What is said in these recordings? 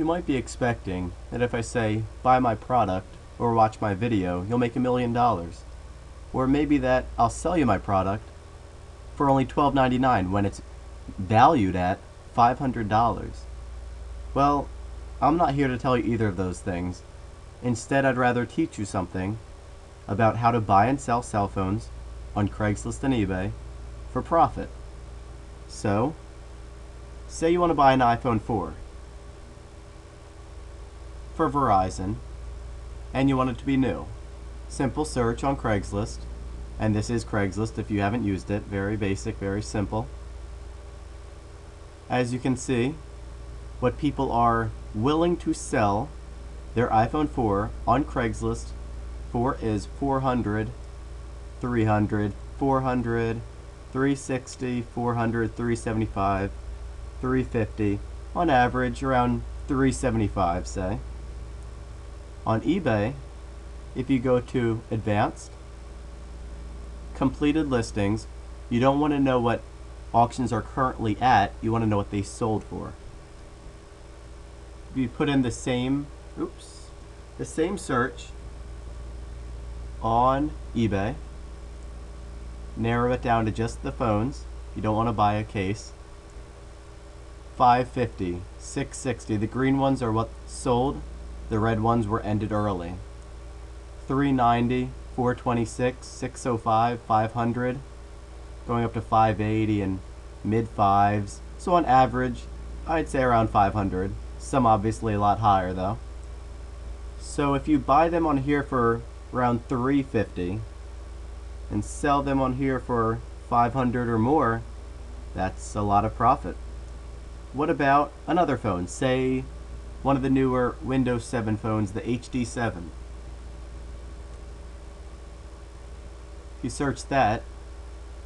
You might be expecting that if I say, buy my product or watch my video, you'll make $1 million. Or maybe that I'll sell you my product for only $12.99 when it's valued at $500. Well, I'm not here to tell you either of those things. Instead, I'd rather teach you something about how to buy and sell cell phones on Craigslist and eBay for profit. So, say you want to buy an iPhone 4 for Verizon and you want it to be new. Simple search on Craigslist, and this is Craigslist if you haven't used it. Very basic, very simple. As you can see, what people are willing to sell their iPhone 4 on Craigslist for is $400, $300, $400, $360, $400, $375, $350, on average around $375, say. On eBay, if you go to Advanced, Completed Listings, you don't want to know what auctions are currently at, you want to know what they sold for. If you put in the same search on eBay, narrow it down to just the phones, you don't want to buy a case. $550, $660, the green ones are what sold, the red ones were ended early. $390, $426, $605, $500, going up to $580 and mid fives. So on average, I'd say around $500. Some obviously a lot higher though. So if you buy them on here for around $350 and sell them on here for $500 or more, that's a lot of profit. What about another phone? Say one of the newer Windows 7 phones, the HD7. If you search that,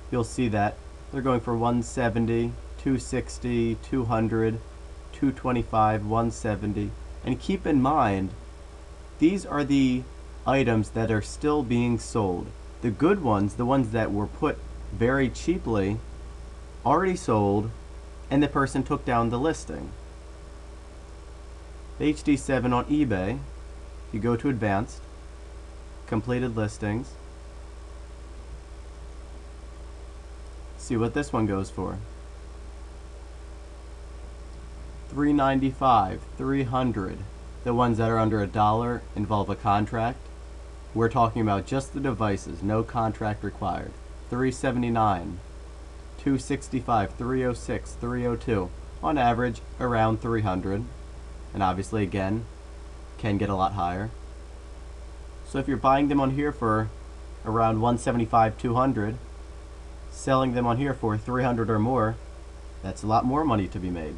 you'll see that they're going for $170, $260, $200, $225, $170. And keep in mind, these are the items that are still being sold. The good ones, the ones that were put very cheaply, already sold, and the person took down the listing. The HD7 on eBay, if you go to Advanced, Completed Listings, see what this one goes for. $395, $300. The ones that are under $1 involve a contract. We're talking about just the devices, no contract required. $379, $265, $306, $302. On average, around $300. And obviously, again, can get a lot higher. So if you're buying them on here for around $175, $200, selling them on here for $300 or more, that's a lot more money to be made.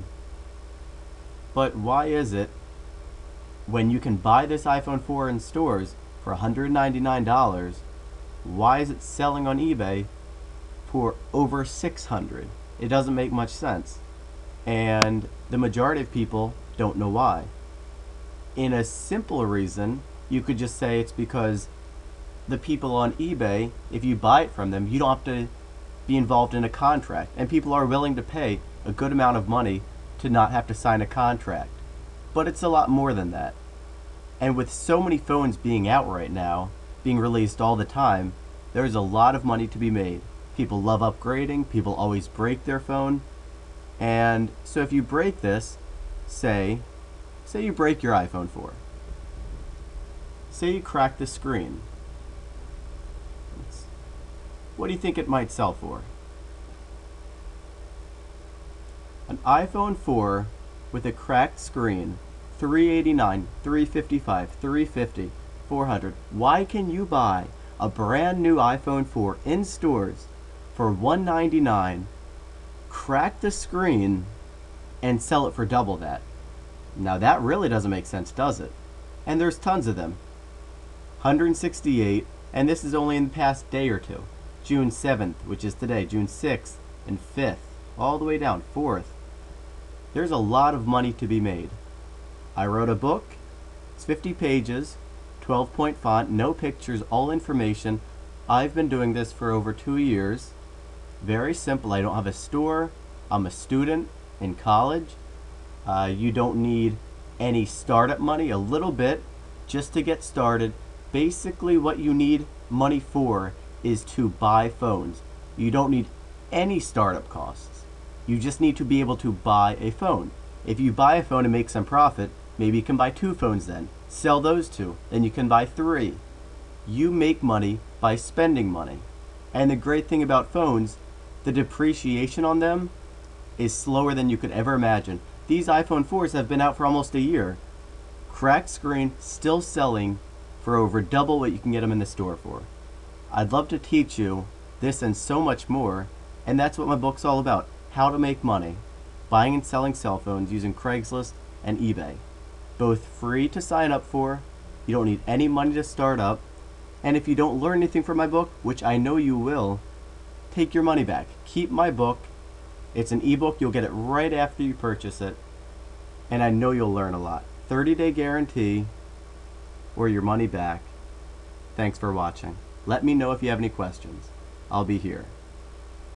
But why is it when you can buy this iPhone 4 in stores for $199, why is it selling on eBay for over $600? It doesn't make much sense. And the majority of people don't know why. In a simple reason, you could just say it's because the people on eBay, if you buy it from them, you don't have to be involved in a contract. And people are willing to pay a good amount of money to not have to sign a contract. But it's a lot more than that. And with so many phones being out right now, being released all the time, there's a lot of money to be made. People love upgrading, people always break their phone. And so if you break this, say you break your iPhone 4. Say you crack the screen. What do you think it might sell for? An iPhone 4 with a cracked screen, $389, $355, $350, $400. Why can you buy a brand new iPhone 4 in stores for $199, crack the screen, and sell it for double that? Now that really doesn't make sense, does it? And there's tons of them. 168, and this is only in the past day or two. June 7th, which is today, June 6th and 5th, all the way down, 4th. There's a lot of money to be made. I wrote a book, it's 50 pages, 12-point font, no pictures, all information. I've been doing this for over 2 years. Very simple. I don't have a store. I'm a student in college. You don't need any startup money, a little bit, just to get started. Basically, what you need money for is to buy phones. You don't need any startup costs. You just need to be able to buy a phone. If you buy a phone and make some profit, maybe you can buy 2 phones then. Sell those 2, then you can buy 3. You make money by spending money. And the great thing about phones, the depreciation on them is slower than you could ever imagine. These iPhone 4s have been out for almost a year. Cracked screen, still selling for over double what you can get them in the store for. I'd love to teach you this and so much more, and that's what my book's all about. How to make money, buying and selling cell phones using Craigslist and eBay. Both free to sign up for, you don't need any money to start up, and if you don't learn anything from my book, which I know you will, take your money back. Keep my book. It's an ebook, you'll get it right after you purchase it, and I know you'll learn a lot. 30-day guarantee or your money back. Thanks for watching. Let me know if you have any questions. I'll be here.